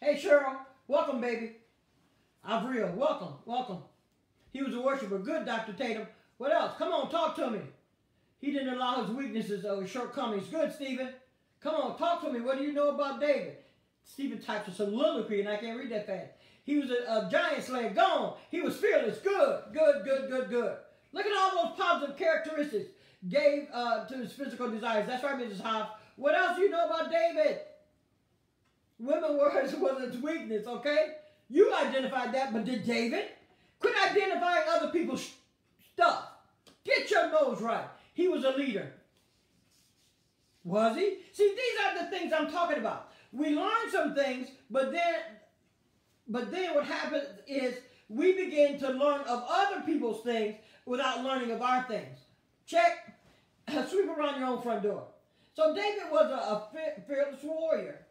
Hey, Cheryl. Welcome, baby. Avril. Welcome. Welcome. He was a worshiper. Good, Dr. Tatum. What else? Come on, talk to me. He didn't allow his weaknesses or his shortcomings. Good, Stephen. Come on, talk to me. What do you know about David? Stephen types a soliloquy, and I can't read that fast. He was a giant slayer. Gone. He was fearless. Good, good, good, good, good. Look at all those positive characteristics gave to his physical desires. That's right, Mrs. Hobbs. What else do you know about David? Women was his weakness, okay? You identified that, but did David? Quit identifying other people's stuff. Get your nose right. He was a leader. Was he? See, these are the things I'm talking about. We learn some things, but then what happens is we begin to learn of other people's things without learning of our things. Check. Sweep around your own front door. So David was a fearless warrior.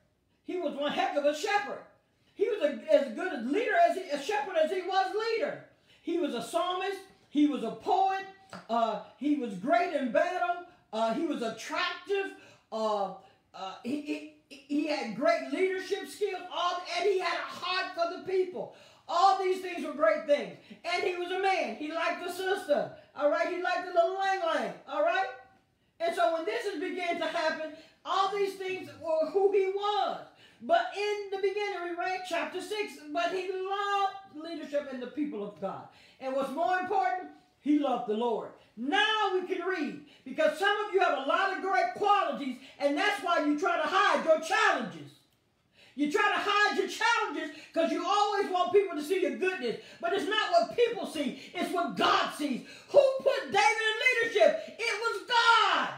He was one heck of a shepherd. He was as good a leader as a shepherd as he was leader. He was a psalmist. He was a poet. He was great in battle. He was attractive. he had great leadership skills, and he had a heart for the people. All these things were great things. And he was a man. He liked the sister. All right? He liked the little lang-lang. All right? And so when this began to happen, all these things were who he was. But in the beginning, we read chapter 6, but he loved leadership and the people of God. And what's more important, he loved the Lord. Now we can read, because some of you have a lot of great qualities, and that's why you try to hide your challenges. You try to hide your challenges because you always want people to see your goodness. But it's not what people see. It's what God sees. Who put David in leadership? It was God.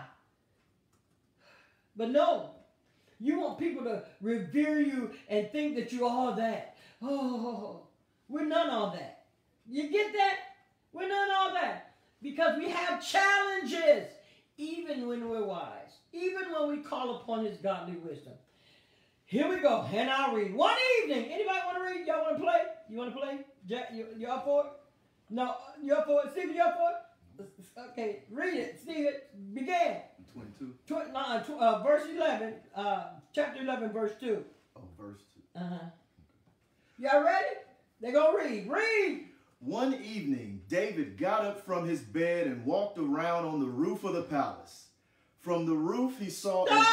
But no, you want people to revere you and think that you're all that. Oh, we're none all that. You get that? We're none all that. Because we have challenges, even when we're wise. Even when we call upon his godly wisdom. Here we go, and I'll read. One evening. Anybody want to read? Y'all want to play? You want to play? Jack, you up for it? No, you up for it? Steven, you up for it? Okay, read it. Steven, begin. 22. Verse 11, chapter 11, verse 2. Oh, verse 2. Uh-huh. Y'all ready? They're going to read. Read. One evening, David got up from his bed and walked around on the roof of the palace. From the roof, he saw... Stop!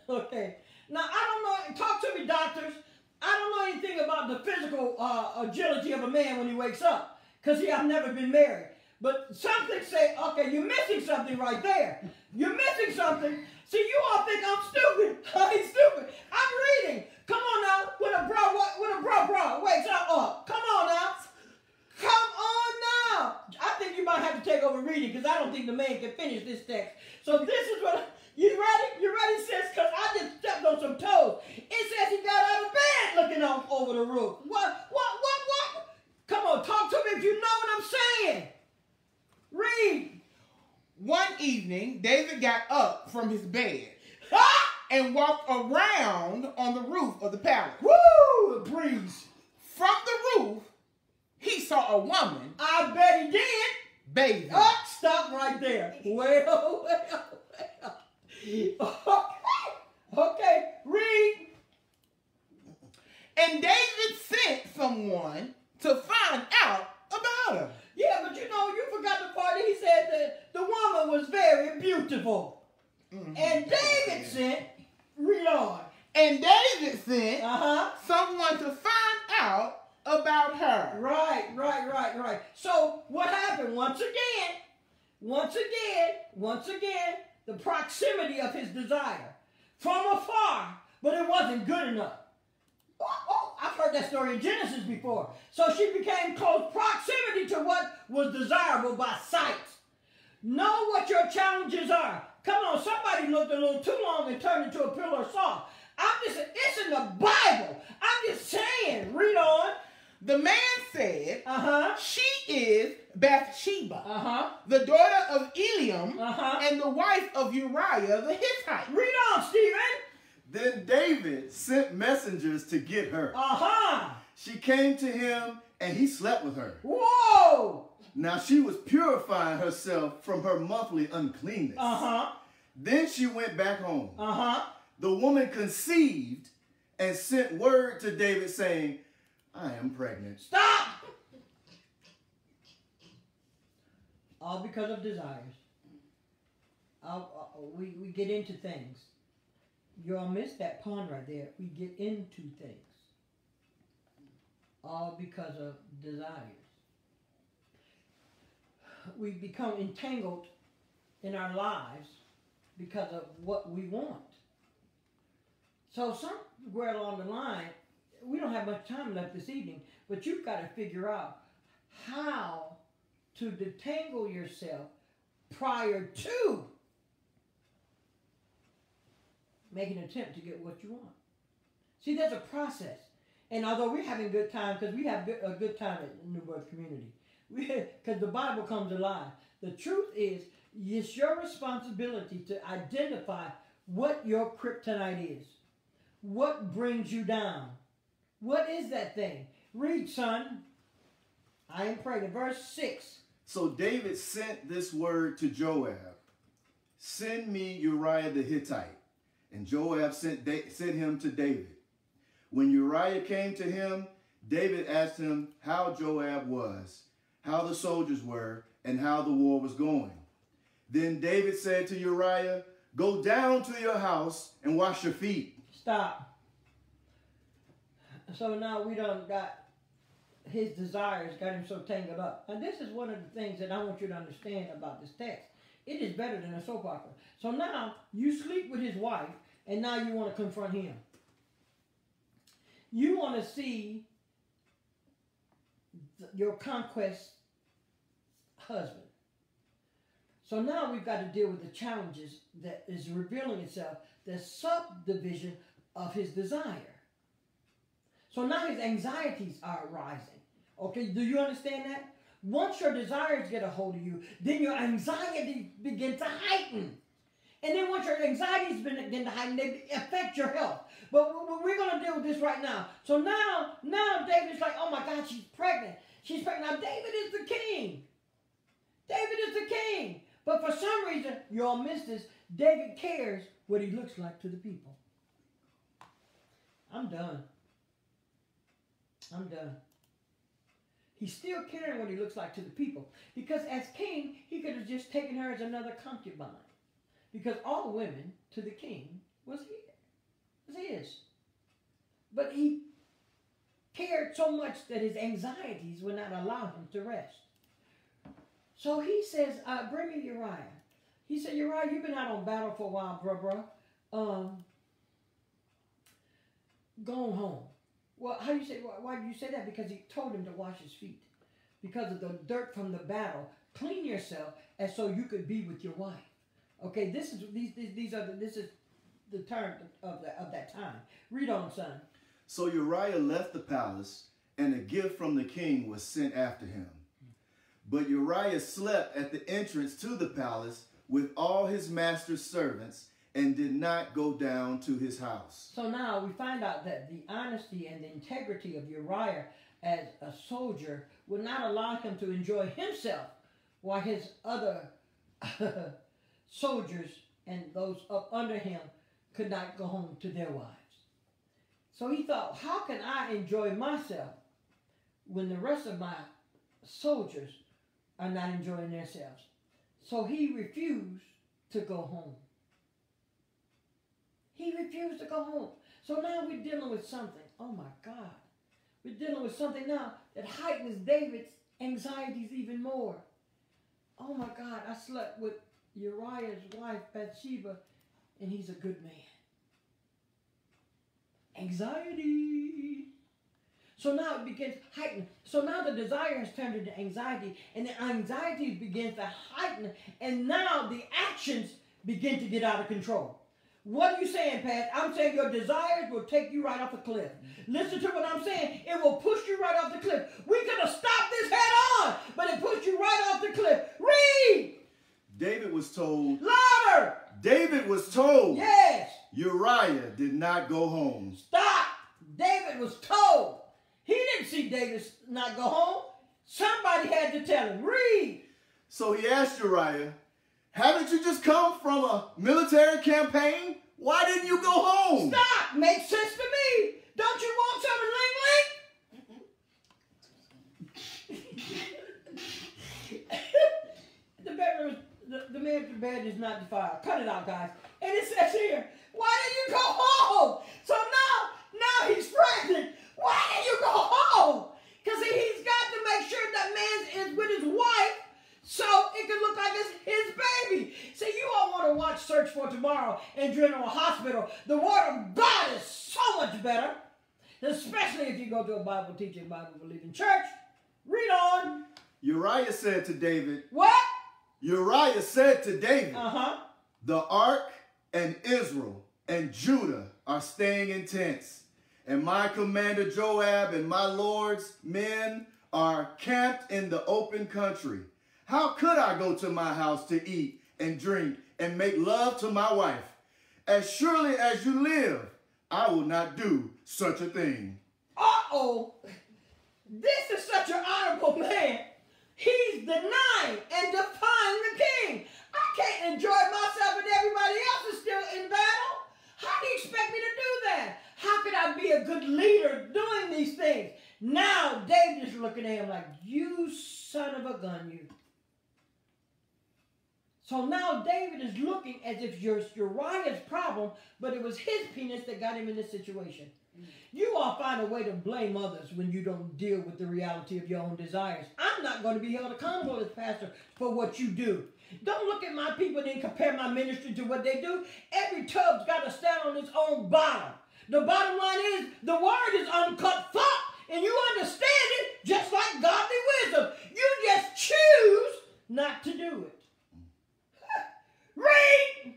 Okay. Now, I don't know, talk to me, doctors. I don't know anything about the physical agility of a man when he wakes up, because I've never been married. But something say, okay, you're missing something right there. You're missing something. See, you all think I'm stupid. I ain't stupid. I'm reading. Come on now. When a bro wakes up. Come on now. Come on now. I think you might have to take over reading, because I don't think the man can finish this text. So this is what... You ready? You ready, sis? Because I just stepped on some toes. It says he got out of bed looking out over the roof. What? Come on, talk to me if you know what I'm saying. Read. One evening, David got up from his bed and walked around on the roof of the palace. Woo! A breeze. From the roof, he saw a woman. I bet he did. Bathing. Stop right there. Well. Okay, read. And David sent someone to find out about her. Yeah, but you forgot the part that he said that the woman was very beautiful. Mm-hmm. And David sent, read on. And David sent someone to find out about her. Right. So what happened? Once again, the proximity of his desire from afar, but it wasn't good enough. I've heard that story in Genesis before. So she became close proximity to what was desirable by sight. Know what your challenges are. Come on, somebody looked a little too long and turned into a pillar of salt. It's in the Bible. I'm just saying, read on. The man said, she is Bathsheba, the daughter of Eliam, and the wife of Uriah the Hittite. Read on, Stephen. Then David sent messengers to get her. She came to him, and he slept with her. Whoa! Now she was purifying herself from her monthly uncleanness. Then she went back home. The woman conceived and sent word to David saying, I am pregnant. Stop! All because of desires. We get into things. You all missed that pond right there. We get into things. All because of desires. We become entangled in our lives because of what we want. So somewhere along the line, we don't have much time left this evening, but you've got to figure out how to detangle yourself prior to make an attempt to get what you want. See, there's a process. And although we're having a good time, because we have a good time at New Birth Community, because the Bible comes alive, the truth is, it's your responsibility to identify what your kryptonite is. What brings you down? What is that thing? Read, son. I am pregnant. Verse 6. So David sent this word to Joab. Send me Uriah the Hittite. And Joab sent him to David. When Uriah came to him, David asked him how Joab was, how the soldiers were, and how the war was going. Then David said to Uriah, "Go down to your house and wash your feet." Stop. So now we done got his desires, got him so tangled up. And this is one of the things that I want you to understand about this text. It is better than a soap opera. So now you sleep with his wife, and now you want to confront him. You want to see your conquest husband. So now we've got to deal with the challenges that is revealing itself, the subdivision of his desire. So now his anxieties are rising. Okay, do you understand that? Once your desires get a hold of you, then your anxiety begins to heighten. And then once your anxieties begin to heighten, they affect your health. But we're going to deal with this right now. So now David's like, oh my God, she's pregnant. She's pregnant. Now David is the king. David is the king. But for some reason, you all missed this, David cares what he looks like to the people. I'm done. He's still caring what he looks like to the people. Because as king, he could have just taken her as another concubine. Because all the women to the king was his. But he cared so much that his anxieties would not allow him to rest. So he says, bring me Uriah. He said, Uriah, you've been out on battle for a while, bro. Go home. Well, how do you say? Why do you say that? Because he told him to wash his feet. Because of the dirt from the battle. Clean yourself, and so you could be with your wife. Okay, this is the term of that time. Read on, son. So Uriah left the palace, and a gift from the king was sent after him. But Uriah slept at the entrance to the palace with all his master's servants and did not go down to his house. So now we find out that the honesty and the integrity of Uriah as a soldier would not allow him to enjoy himself while his other soldiers and those up under him could not go home to their wives. So he thought, how can I enjoy myself when the rest of my soldiers are not enjoying themselves? So he refused to go home. He refused to go home. So now we're dealing with something. Oh my God. We're dealing with something now that heightens David's anxieties even more. Oh my God, I slept with Uriah's wife, Bathsheba, and he's a good man. Anxiety. So now it begins heighten. So now the desire has turned into anxiety, and the anxiety begins to heighten, and now the actions begin to get out of control. What are you saying, Pat? I'm saying your desires will take you right off the cliff. Listen to what I'm saying. It will push you right off the cliff. We could have stopped this head on, but it pushed you right off the cliff. Read! David was told. Louder! David was told. Yes. Uriah did not go home. Stop! David was told. He didn't see David not go home. Somebody had to tell him. Read! So he asked Uriah, haven't you just come from a military campaign? Why didn't you go home? Stop! Makes sense to me. Don't you want some ling-ling? The man's bed is not defiled. Cut it out, guys. And it says here, why didn't you go home? So now he's pregnant. Why didn't you go home? Because he's got to make sure that man is with his wife so it can look like it's his baby. See, you all want to watch Search for Tomorrow and General Hospital. The Word of God is so much better, especially if you go to a Bible teaching, Bible believing church. Read on. Uriah said to David. What? Uriah said to David. The ark and Israel and Judah are staying in tents, and my commander Joab and my lord's men are camped in the open country. How could I go to my house to eat and drink and make love to my wife? As surely as you live, I will not do such a thing. Uh-oh. This is such an honorable man. He's denying and defying the king. I can't enjoy myself and everybody else is still in battle. How good leader doing these things. Now David is looking at him like, you son of a gun, you. So now David is looking as if you're Uriah's problem, but it was his penis that got him in this situation. You all find a way to blame others when you don't deal with the reality of your own desires. I'm not going to be held accountable as pastor for what you do. Don't look at my people and then compare my ministry to what they do. Every tub's got to stand on its own bottom. The bottom line is the word is uncut thought, and you understand it just like godly wisdom. You just choose not to do it. Read!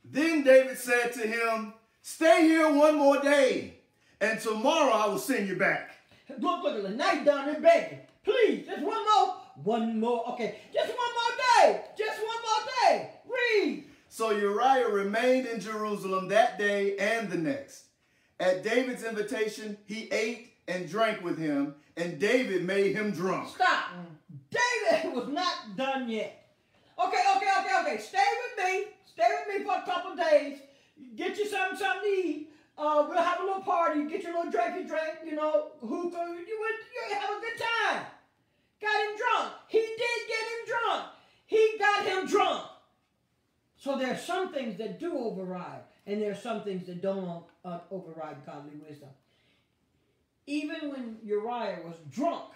Then David said to him, stay here one more day, and tomorrow I will send you back. Look at the night down there begging. Please, just one more. One more. Okay, just one more day. Just one more day. Read. So Uriah remained in Jerusalem that day and the next. At David's invitation, he ate and drank with him, and David made him drunk. Stop. David was not done yet. Okay. Stay with me. Stay with me for a couple days. Get you something to eat. We'll have a little party. Get your little drink, you know, hookah. You have a good time. Got him drunk. He did get him drunk. He got him drunk. So there are some things that do override, and there are some things that don't override godly wisdom. Even when Uriah was drunk,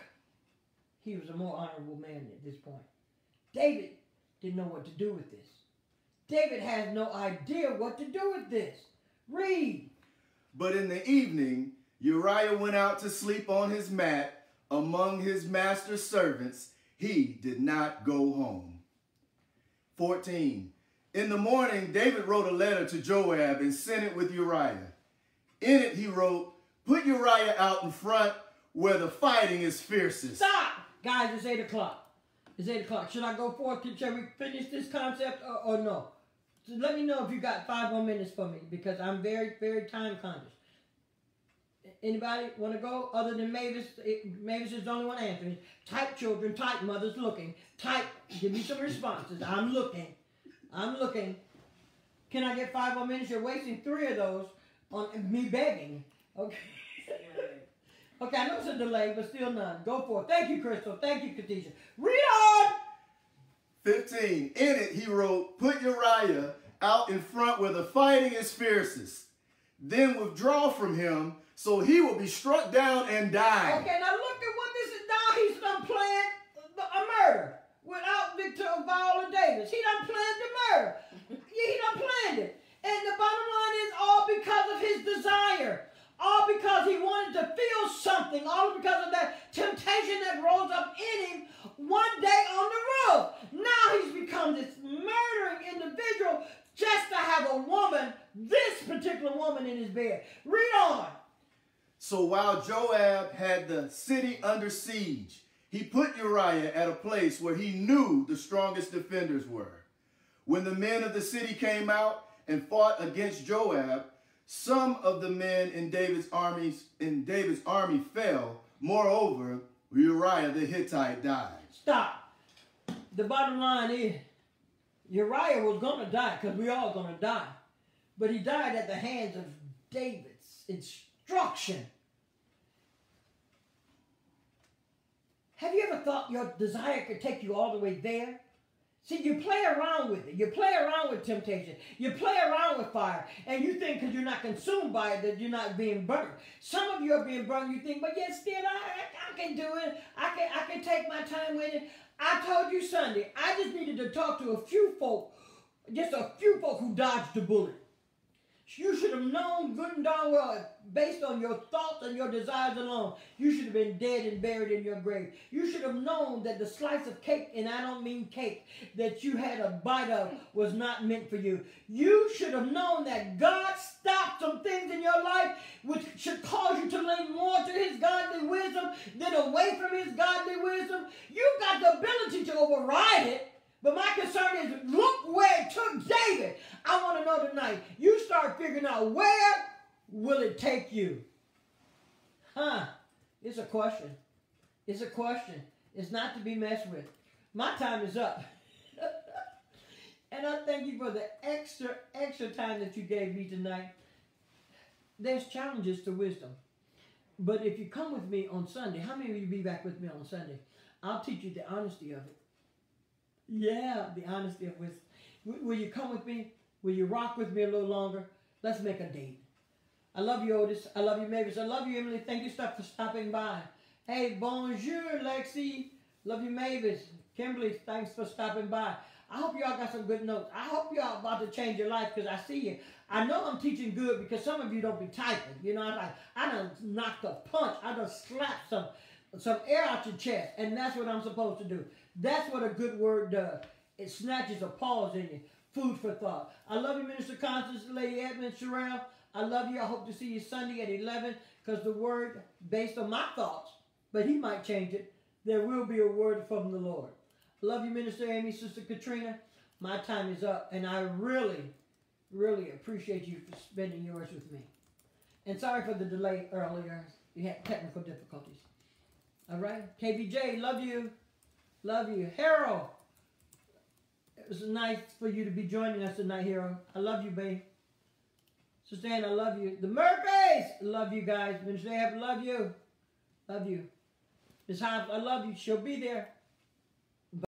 he was a more honorable man at this point. David didn't know what to do with this. David has no idea what to do with this. Read. But in the evening, Uriah went out to sleep on his mat among his master's servants. He did not go home. 14. In the morning, David wrote a letter to Joab and sent it with Uriah. In it, he wrote, put Uriah out in front where the fighting is fiercest. Stop! Guys, it's 8 o'clock. It's 8 o'clock. Should I go forth? Shall we finish this concept or no? So let me know if you got 5 more minutes for me, because I'm very, very time conscious. Anybody want to go other than Mavis? Mavis is the only one answering. Type children, type mothers looking. Type, give me some responses. I'm looking. I'm looking. Can I get 5 more minutes? You're wasting 3 of those on me begging. Okay. Okay, I know it's a delay, but still none. Go for it. Thank you, Crystal. Thank you, Khadijah. Read on! 15. In it, he wrote, put Uriah out in front where the fighting is fiercest. Then withdraw from him, so he will be struck down and die. Okay, now look at what this is now. He's done planned a murder without Victor Viola Davis. He done planned the murder. He done planned it. And the bottom line is all because of his desire. All because he wanted to feel something. All because of that temptation that rose up in him one day on the roof. Now he's become this murdering individual just to have a woman, this particular woman, in his bed. Read on. So while Joab had the city under siege, he put Uriah at a place where he knew the strongest defenders were. When the men of the city came out and fought against Joab, some of the men in David's army fell. Moreover, Uriah the Hittite died. Stop. The bottom line is, Uriah was going to die, because we all going to die. But he died at the hands of David's instruction. Have you ever thought your desire could take you all the way there? See, you play around with it. You play around with temptation. You play around with fire. And you think because you're not consumed by it that you're not being burned. Some of you are being burned. You think, but yet still I can do it. I can take my time with it. I told you Sunday, I just needed to talk to a few folk, just a few folk who dodged the bullet. You should have known good and darn well, based on your thoughts and your desires alone, you should have been dead and buried in your grave. You should have known that the slice of cake, and I don't mean cake, that you had a bite of was not meant for you. You should have known that God stopped some things in your life which should cause you to lean more to his godly wisdom than away from his godly wisdom. You've got the ability to override it. But my concern is, look where it took David. I want to know tonight, you start figuring out where will it take you? It's a question. It's a question. It's not to be messed with. My time is up. And I thank you for the extra time that you gave me tonight. There's challenges to wisdom. But if you come with me on Sunday, how many of you be back with me on Sunday? I'll teach you the honesty of it. Yeah, the honesty of wisdom. Will you come with me? Will you rock with me a little longer? Let's make a date. I love you, Otis. I love you, Mavis. I love you, Emily. Thank you, for stopping by. Hey, bonjour, Lexi. Love you, Mavis. Kimberly, thanks for stopping by. I hope y'all got some good notes. I hope y'all about to change your life because I see you. I know I'm teaching good because some of you don't be typing. You know, I done knocked a punch. I done slapped some air out your chest. And that's what I'm supposed to do. That's what a good word does. It snatches a pause in you. Food for thought. I love you, Minister Constance, Lady Edmund, Sherelle. I love you. I hope to see you Sunday at 11 because the word, based on my thoughts, but he might change it, there will be a word from the Lord. I love you, Minister Amy, Sister Katrina. My time is up, and I really, really appreciate you for spending yours with me. And sorry for the delay earlier. You had technical difficulties. All right? KVJ, love you. Love you. Harold, it was nice for you to be joining us tonight, Harold. I love you, babe. Sister Ann, I love you. The Murphys, love you guys. Minister Ahab, love you. Love you. Miss Hobbs, I love you. She'll be there.